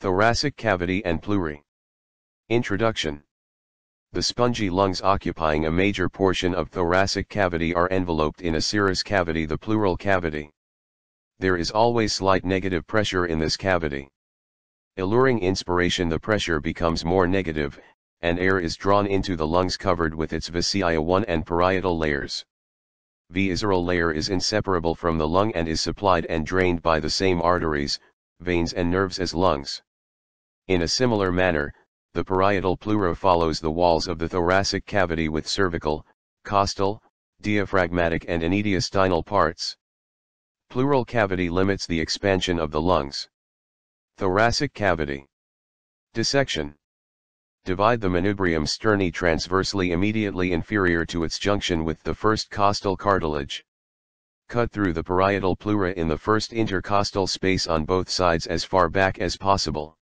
Thoracic cavity and Pleurae. Introduction. The spongy lungs occupying a major portion of thoracic cavity are enveloped in a serous cavity, the pleural cavity. There is always slight negative pressure in this cavity. Eluring inspiration, the pressure becomes more negative, and air is drawn into the lungs covered with its viscei 1 and parietal layers. The isceral layer is inseparable from the lung and is supplied and drained by the same arteries, veins and nerves as lungs. In a similar manner, the parietal pleura follows the walls of the thoracic cavity with cervical, costal, diaphragmatic and inediastinal parts. Pleural cavity limits the expansion of the lungs. Thoracic cavity. Dissection. Divide the manubrium sterni transversely immediately inferior to its junction with the first costal cartilage. Cut through the parietal pleura in the first intercostal space on both sides as far back as possible.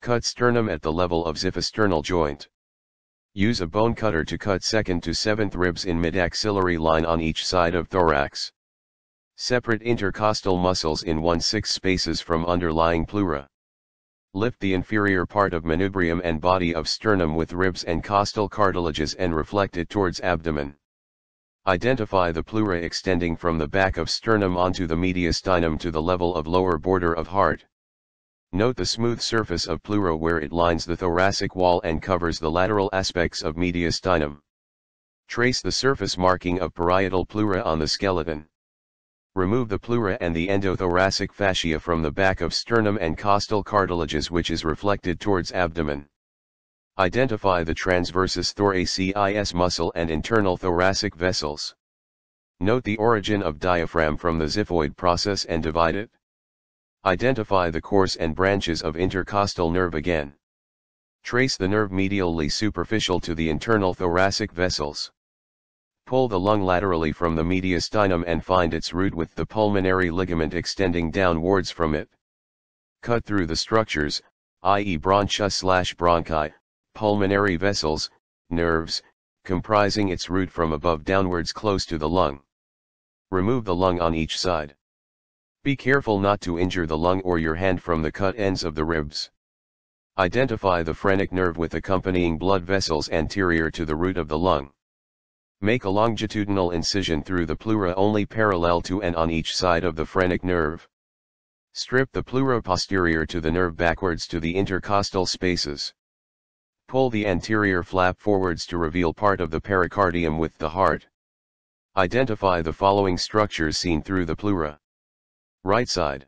Cut sternum at the level of xiphisternal joint. Use a bone cutter to cut 2nd to 7th ribs in midaxillary line on each side of thorax. Separate intercostal muscles in 1/6 spaces from underlying pleura. Lift the inferior part of manubrium and body of sternum with ribs and costal cartilages and reflect it towards abdomen. Identify the pleura extending from the back of sternum onto the mediastinum to the level of lower border of heart. Note the smooth surface of pleura where it lines the thoracic wall and covers the lateral aspects of mediastinum. Trace the surface marking of parietal pleura on the skeleton. Remove the pleura and the endothoracic fascia from the back of sternum and costal cartilages, which is reflected towards abdomen. Identify the transversus thoracis muscle and internal thoracic vessels. Note the origin of diaphragm from the xiphoid process and divide it. Identify the course and branches of intercostal nerve again. Trace the nerve medially superficial to the internal thoracic vessels. Pull the lung laterally from the mediastinum and find its root with the pulmonary ligament extending downwards from it. Cut through the structures, i.e. bronchia/bronchi, pulmonary vessels, nerves, comprising its root from above downwards close to the lung. Remove the lung on each side. Be careful not to injure the lung or your hand from the cut ends of the ribs. Identify the phrenic nerve with accompanying blood vessels anterior to the root of the lung. Make a longitudinal incision through the pleura only parallel to and on each side of the phrenic nerve. Strip the pleura posterior to the nerve backwards to the intercostal spaces. Pull the anterior flap forwards to reveal part of the pericardium with the heart. Identify the following structures seen through the pleura. Right side.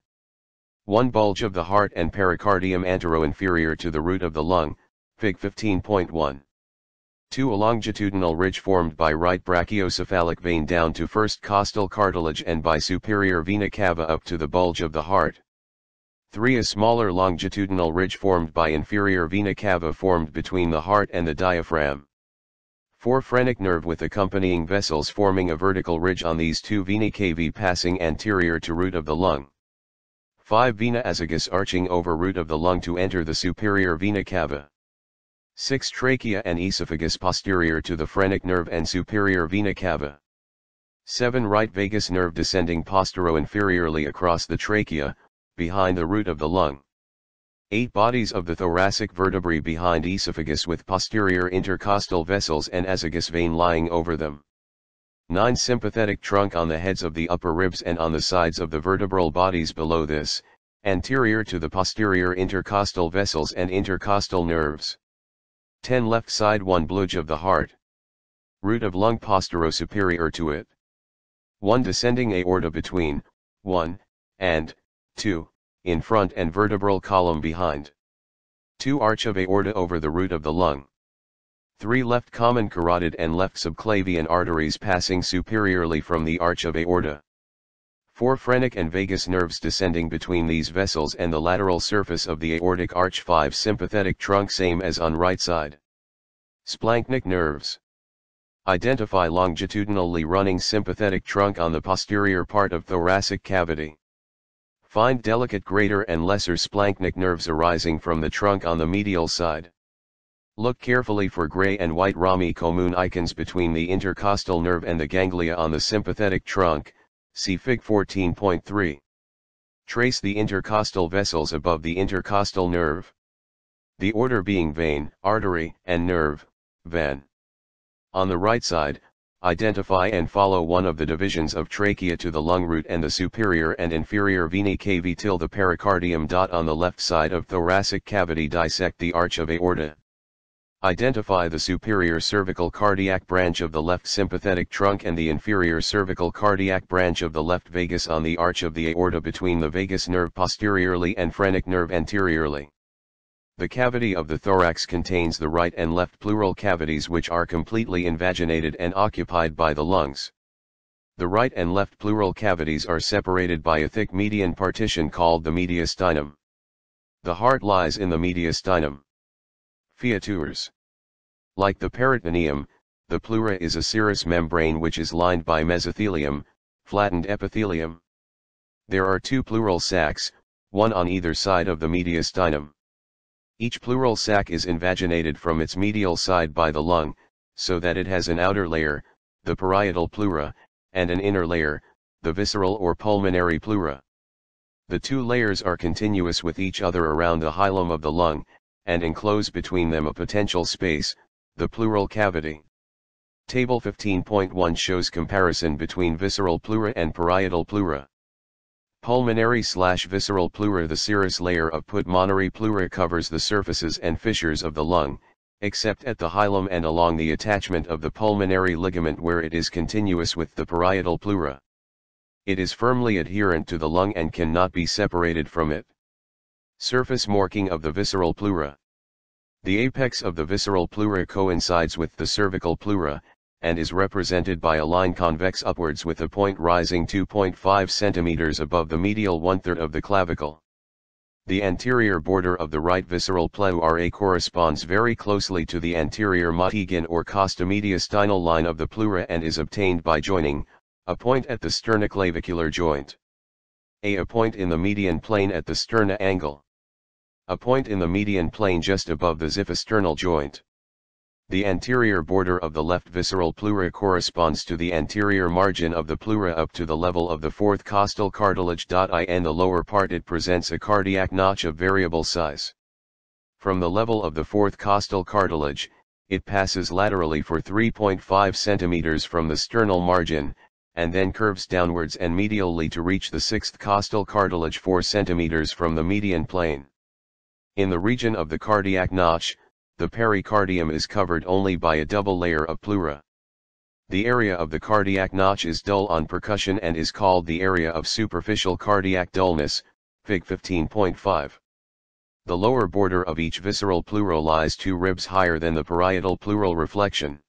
1 bulge of the heart and pericardium antero-inferior to the root of the lung, Fig 15.1. 2. A longitudinal ridge formed by right brachiocephalic vein down to first costal cartilage and by superior vena cava up to the bulge of the heart. 3. A smaller longitudinal ridge formed by inferior vena cava formed between the heart and the diaphragm. 4. Phrenic nerve with accompanying vessels forming a vertical ridge on these 2 venae cavae passing anterior to root of the lung. 5. Vena azygos arching over root of the lung to enter the superior vena cava. 6. Trachea and esophagus posterior to the phrenic nerve and superior vena cava. 7. Right vagus nerve descending postero-inferiorly across the trachea, behind the root of the lung. 8. Bodies of the thoracic vertebrae behind esophagus with posterior intercostal vessels and azygos vein lying over them. 9. Sympathetic trunk on the heads of the upper ribs and on the sides of the vertebral bodies below this, anterior to the posterior intercostal vessels and intercostal nerves. 10. Left side 1 bulge of the heart. Root of lung postero-superior to it. 1. Descending aorta between 1 and 2 in front and vertebral column behind. 2. Arch of aorta over the root of the lung. 3. Left common carotid and left subclavian arteries passing superiorly from the arch of aorta. 4. Phrenic and vagus nerves descending between these vessels and the lateral surface of the aortic arch. 5. Sympathetic trunk same as on right side. Splanchnic nerves. Identify longitudinally running sympathetic trunk on the posterior part of thoracic cavity. Find delicate greater and lesser splanchnic nerves arising from the trunk on the medial side. Look carefully for gray and white rami commune icons between the intercostal nerve and the ganglia on the sympathetic trunk, see Fig 14.3. Trace the intercostal vessels above the intercostal nerve. The order being vein, artery, and nerve, vein. On the right side, identify and follow one of the divisions of trachea to the lung root and the superior and inferior venae cavae till the pericardium. On the left side of thoracic cavity, dissect the arch of aorta. Identify the superior cervical cardiac branch of the left sympathetic trunk and the inferior cervical cardiac branch of the left vagus on the arch of the aorta between the vagus nerve posteriorly and phrenic nerve anteriorly. The cavity of the thorax contains the right and left pleural cavities, which are completely invaginated and occupied by the lungs. The right and left pleural cavities are separated by a thick median partition called the mediastinum. The heart lies in the mediastinum. Features. Like the peritoneum, the pleura is a serous membrane which is lined by mesothelium, flattened epithelium. There are two pleural sacs, one on either side of the mediastinum. Each pleural sac is invaginated from its medial side by the lung, so that it has an outer layer, the parietal pleura, and an inner layer, the visceral or pulmonary pleura. The two layers are continuous with each other around the hilum of the lung, and enclose between them a potential space, the pleural cavity. Table 15.1 shows comparison between visceral pleura and parietal pleura. Pulmonary/visceral pleura. The serous layer of pulmonary pleura covers the surfaces and fissures of the lung, except at the hilum and along the attachment of the pulmonary ligament, where it is continuous with the parietal pleura. It is firmly adherent to the lung and cannot be separated from it. Surface marking of the visceral pleura. The apex of the visceral pleura coincides with the cervical pleura, and is represented by a line convex upwards with a point rising 2.5 cm above the medial 1/3 of the clavicle. The anterior border of the right visceral pleura corresponds very closely to the anterior margin or costomediastinal line of the pleura and is obtained by joining a point at the sternoclavicular joint, a point in the median plane at the sterna angle, a point in the median plane just above the xiphisternal joint. The anterior border of the left visceral pleura corresponds to the anterior margin of the pleura up to the level of the fourth costal cartilage. In the lower part it presents a cardiac notch of variable size. From the level of the fourth costal cartilage, it passes laterally for 3.5 cm from the sternal margin, and then curves downwards and medially to reach the sixth costal cartilage 4 cm from the median plane. In the region of the cardiac notch, the pericardium is covered only by a double layer of pleura. The area of the cardiac notch is dull on percussion and is called the area of superficial cardiac dullness, Fig 15.5. The lower border of each visceral pleura lies 2 ribs higher than the parietal pleural reflection.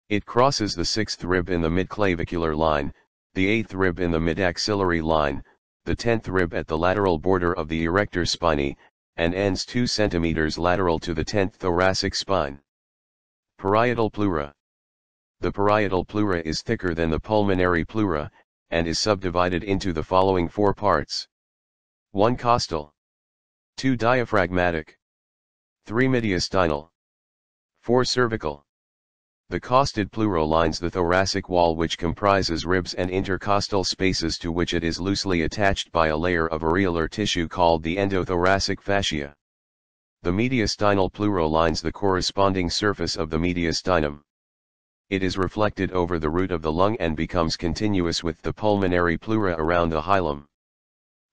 It crosses the 6th rib in the midclavicular line, the 8th rib in the midaxillary line, the 10th rib at the lateral border of the erector spinae, and ends 2 cm lateral to the 10th thoracic spine. Parietal pleura. The parietal pleura is thicker than the pulmonary pleura, and is subdivided into the following 4 parts. 1 costal, 2 diaphragmatic, 3 midaxillary, 4 cervical. The costed pleura lines the thoracic wall, which comprises ribs and intercostal spaces to which it is loosely attached by a layer of areolar tissue called the endothoracic fascia. The mediastinal pleura lines the corresponding surface of the mediastinum. It is reflected over the root of the lung and becomes continuous with the pulmonary pleura around the hilum.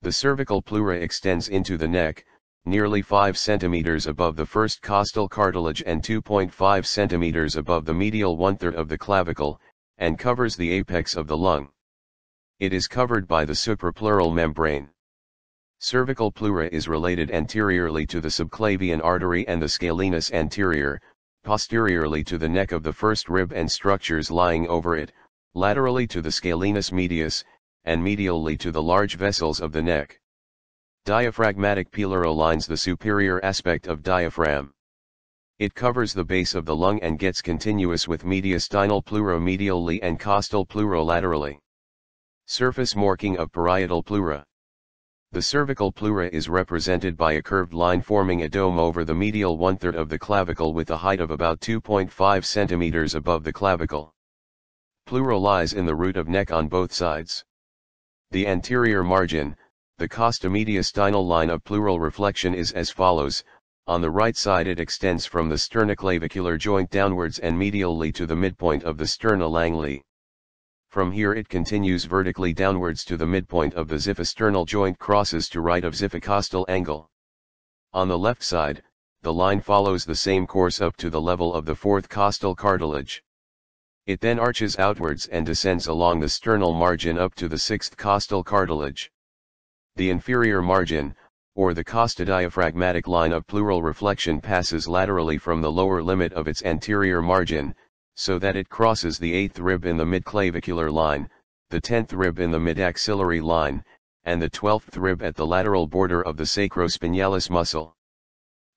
The cervical pleura extends into the neck, nearly 5 cm above the first costal cartilage and 2.5 cm above the medial 1/3 of the clavicle, and covers the apex of the lung. It is covered by the suprapleural membrane. Cervical pleura is related anteriorly to the subclavian artery and the scalenus anterior, posteriorly to the neck of the first rib and structures lying over it, laterally to the scalenus medius, and medially to the large vessels of the neck. Diaphragmatic pleura lines the superior aspect of diaphragm. It covers the base of the lung and gets continuous with mediastinal pleura medially and costal pleura laterally. Surface marking of parietal pleura. The cervical pleura is represented by a curved line forming a dome over the medial 1/3 of the clavicle with a height of about 2.5 cm above the clavicle. Pleura lies in the root of neck on both sides. The anterior margin, The costo-mediastinal line of pleural reflection is as follows. On the right side it extends from the sternoclavicular joint downwards and medially to the midpoint of the sterna langli. From here it continues vertically downwards to the midpoint of the xiphisternal joint, crosses to right of xiphicostal angle. On the left side, the line follows the same course up to the level of the fourth costal cartilage. It then arches outwards and descends along the sternal margin up to the sixth costal cartilage. The inferior margin, or the costodiaphragmatic line of pleural reflection, passes laterally from the lower limit of its anterior margin, so that it crosses the 8th rib in the midclavicular line, the 10th rib in the midaxillary line, and the 12th rib at the lateral border of the sacrospinalis muscle.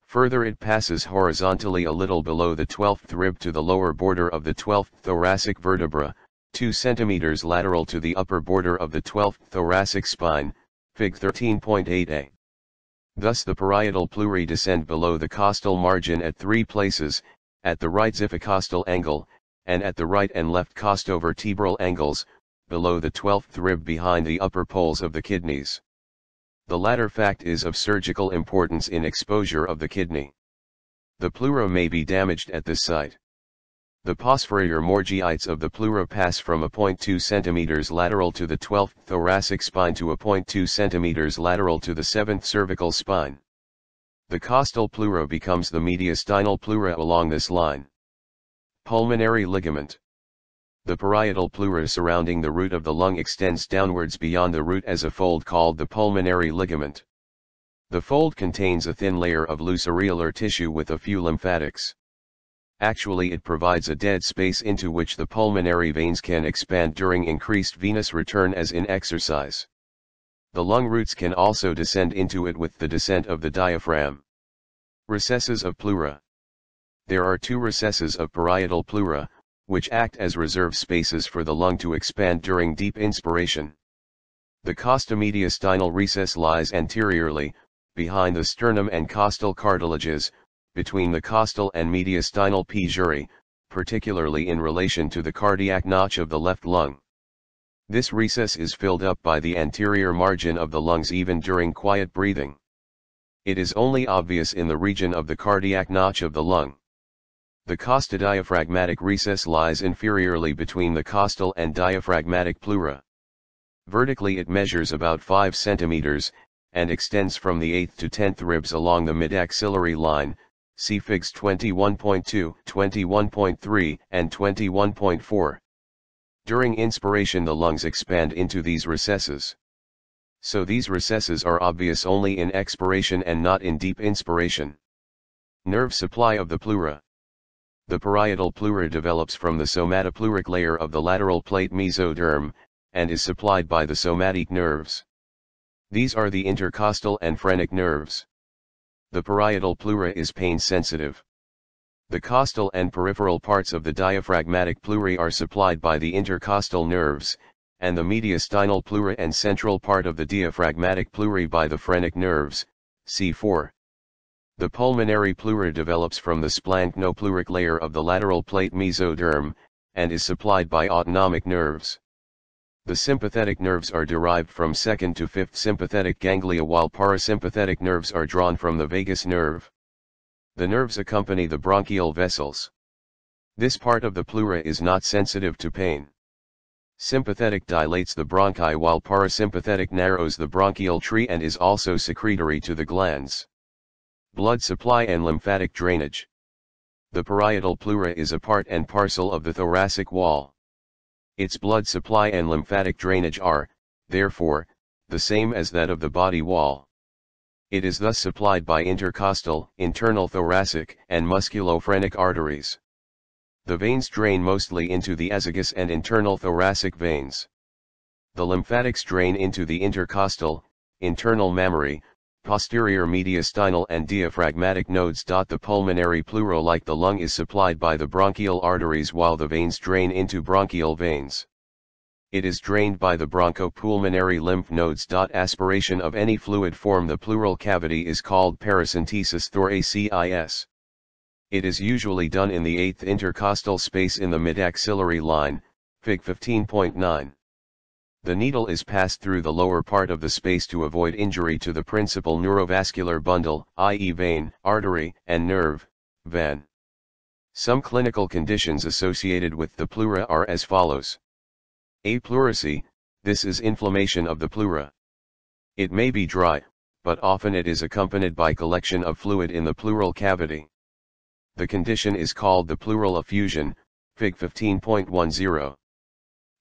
Further it passes horizontally a little below the 12th rib to the lower border of the 12th thoracic vertebra, 2 cm lateral to the upper border of the 12th thoracic spine, Fig 13.8a. Thus the parietal pleurae descend below the costal margin at 3 places, at the right xiphicostal angle, and at the right and left costovertebral angles, below the 12th rib behind the upper poles of the kidneys. The latter fact is of surgical importance in exposure of the kidney. The pleura may be damaged at this site. The posterior morgiites of the pleura pass from 0.2 cm lateral to the 12th thoracic spine to 0.2 cm lateral to the 7th cervical spine. The costal pleura becomes the mediastinal pleura along this line. Pulmonary ligament. The parietal pleura surrounding the root of the lung extends downwards beyond the root as a fold called the pulmonary ligament. The fold contains a thin layer of loose areolar tissue with a few lymphatics. Actually, it provides a dead space into which the pulmonary veins can expand during increased venous return as in exercise. The lung roots can also descend into it with the descent of the diaphragm. Recesses of pleura. There are 2 recesses of parietal pleura, which act as reserve spaces for the lung to expand during deep inspiration. The costomediastinal recess lies anteriorly, behind the sternum and costal cartilages, between the costal and mediastinal pessurae, particularly in relation to the cardiac notch of the left lung. This recess is filled up by the anterior margin of the lungs even during quiet breathing. It is only obvious in the region of the cardiac notch of the lung. The costodiaphragmatic recess lies inferiorly between the costal and diaphragmatic pleura. Vertically it measures about 5 cm, and extends from the 8th to 10th ribs along the midaxillary line, see Figs 21.2, 21.3, and 21.4. During inspiration the lungs expand into these recesses. So these recesses are obvious only in expiration and not in deep inspiration. Nerve supply of the pleura. The parietal pleura develops from the somatopleuric layer of the lateral plate mesoderm, and is supplied by the somatic nerves. These are the intercostal and phrenic nerves. The parietal pleura is pain sensitive. The costal and peripheral parts of the diaphragmatic pleurae are supplied by the intercostal nerves, and the mediastinal pleura and central part of the diaphragmatic pleurae by the phrenic nerves, C4. The pulmonary pleura develops from the splanchnopleuric layer of the lateral plate mesoderm, and is supplied by autonomic nerves. The sympathetic nerves are derived from 2nd to 5th sympathetic ganglia, while parasympathetic nerves are drawn from the vagus nerve. The nerves accompany the bronchial vessels. This part of the pleura is not sensitive to pain. Sympathetic dilates the bronchi while parasympathetic narrows the bronchial tree and is also secretory to the glands. Blood supply and lymphatic drainage. The parietal pleura is a part and parcel of the thoracic wall. Its blood supply and lymphatic drainage are, therefore, the same as that of the body wall. It is thus supplied by intercostal, internal thoracic, and musculophrenic arteries. The veins drain mostly into the azygous and internal thoracic veins. The lymphatics drain into the intercostal, internal mammary, posterior mediastinal and diaphragmatic nodes. The pulmonary pleura, like the lung, is supplied by the bronchial arteries while the veins drain into bronchial veins. It is drained by the bronchopulmonary lymph nodes. Aspiration of any fluid from the pleural cavity is called Paracentesis Thoracis. It is usually done in the 8th intercostal space in the midaxillary line, Fig 15.9. The needle is passed through the lower part of the space to avoid injury to the principal neurovascular bundle, i.e. vein, artery, and nerve, vein. Some clinical conditions associated with the pleura are as follows. A. Pleurisy, this is inflammation of the pleura. It may be dry, but often it is accompanied by collection of fluid in the pleural cavity. The condition is called the pleural effusion, Fig 15.10.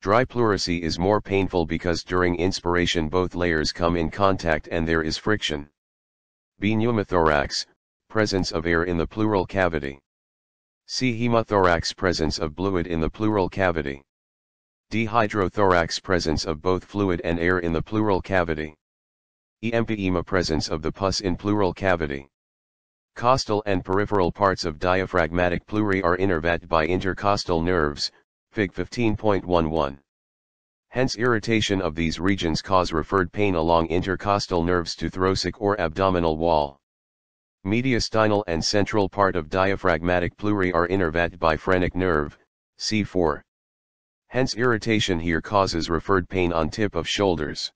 Dry pleurisy is more painful because during inspiration both layers come in contact and there is friction. B. Pneumothorax, presence of air in the pleural cavity. C. Hemothorax, presence of fluid in the pleural cavity. D. Hydrothorax, presence of both fluid and air in the pleural cavity. E. Empyema, presence of the pus in pleural cavity. Costal and peripheral parts of diaphragmatic pleurae are innervated by intercostal nerves, Fig 15.11. Hence irritation of these regions cause referred pain along intercostal nerves to thoracic or abdominal wall. Mediastinal and central part of diaphragmatic pleurae are innervated by phrenic nerve, C4. Hence irritation here causes referred pain on tip of shoulders.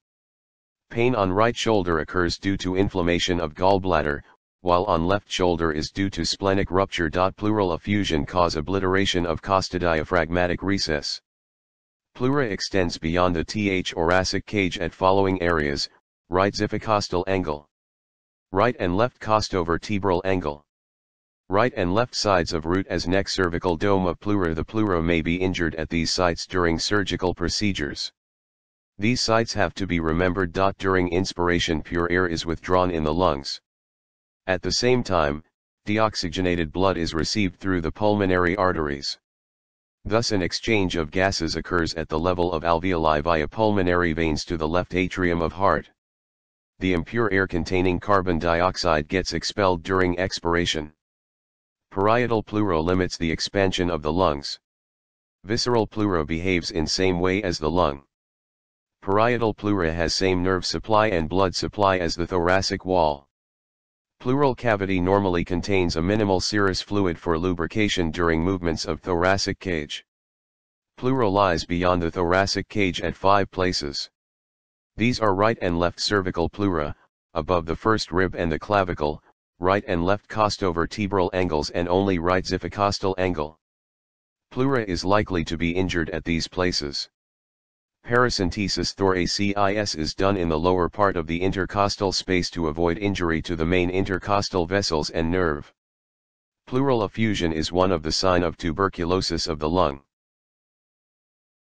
Pain on right shoulder occurs due to inflammation of gallbladder, while on left shoulder is due to splenic rupture. Pleural effusion cause obliteration of costodiaphragmatic recess. Pleura extends beyond the thoracic cage at following areas: right xiphicostal angle, right and left costovertebral angle, right and left sides of root as neck, cervical dome of pleura. The pleura may be injured at these sites during surgical procedures. These sites have to be remembered. During inspiration pure air is withdrawn in the lungs. At the same time, deoxygenated blood is received through the pulmonary arteries. Thus an exchange of gases occurs at the level of alveoli via pulmonary veins to the left atrium of heart. The impure air containing carbon dioxide gets expelled during expiration. Parietal pleura limits the expansion of the lungs. Visceral pleura behaves in same way as the lung. Parietal pleura has same nerve supply and blood supply as the thoracic wall. Pleural cavity normally contains a minimal serous fluid for lubrication during movements of thoracic cage. Pleura lies beyond the thoracic cage at 5 places. These are right and left cervical pleura, above the first rib and the clavicle, right and left costovertebral angles and only right xiphicostal angle. Pleura is likely to be injured at these places. Paracentesis Thoracis is done in the lower part of the intercostal space to avoid injury to the main intercostal vessels and nerve. Pleural effusion is one of the signs of tuberculosis of the lung.